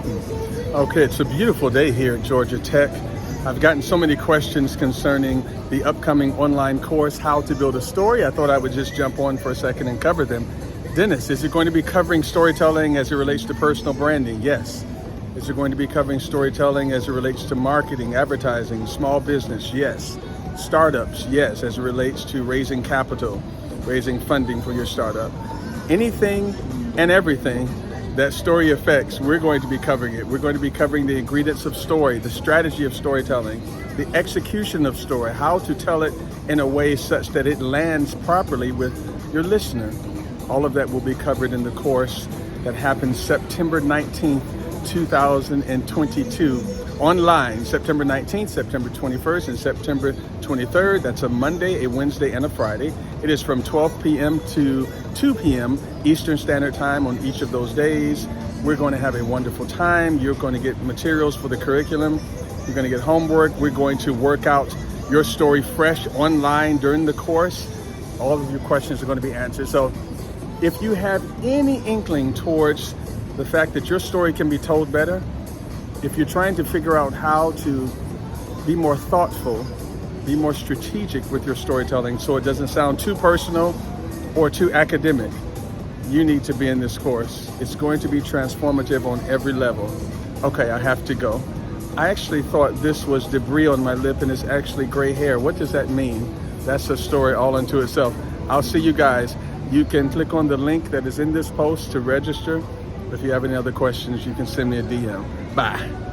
Okay, it's a beautiful day here at Georgia Tech. I've gotten so many questions concerning the upcoming online course, How to Build a Story. I thought I would just jump on for a second and cover them. Dennis, is it going to be covering storytelling as it relates to personal branding? Yes. Is it going to be covering storytelling as it relates to marketing, advertising, small business? Yes. Startups? Yes, as it relates to raising capital, raising funding for your startup. Anything and everything that story affects, we're going to be covering it. We're going to be covering the ingredients of story, the strategy of storytelling, the execution of story, how to tell it in a way such that it lands properly with your listener. All of that will be covered in the course that happens September 19th, 2022, online September 19th, September 21st, and September 23rd. That's a Monday, a Wednesday, and a Friday. It is from 12 p.m. to 2 p.m. Eastern Standard Time on each of those days. We're going to have a wonderful time. You're going to get materials for the curriculum. You're going to get homework. We're going to work out your story fresh online during the course. All of your questions are going to be answered. So if you have any inkling towards the fact that your story can be told better, if you're trying to figure out how to be more thoughtful, be more strategic with your storytelling so it doesn't sound too personal or too academic, you need to be in this course. It's going to be transformative on every level. Okay, I have to go. I actually thought this was debris on my lip and it's actually gray hair. What does that mean? That's a story all unto itself. I'll see you guys. You can click on the link that is in this post to register. If you have any other questions, you can send me a DM. Bye.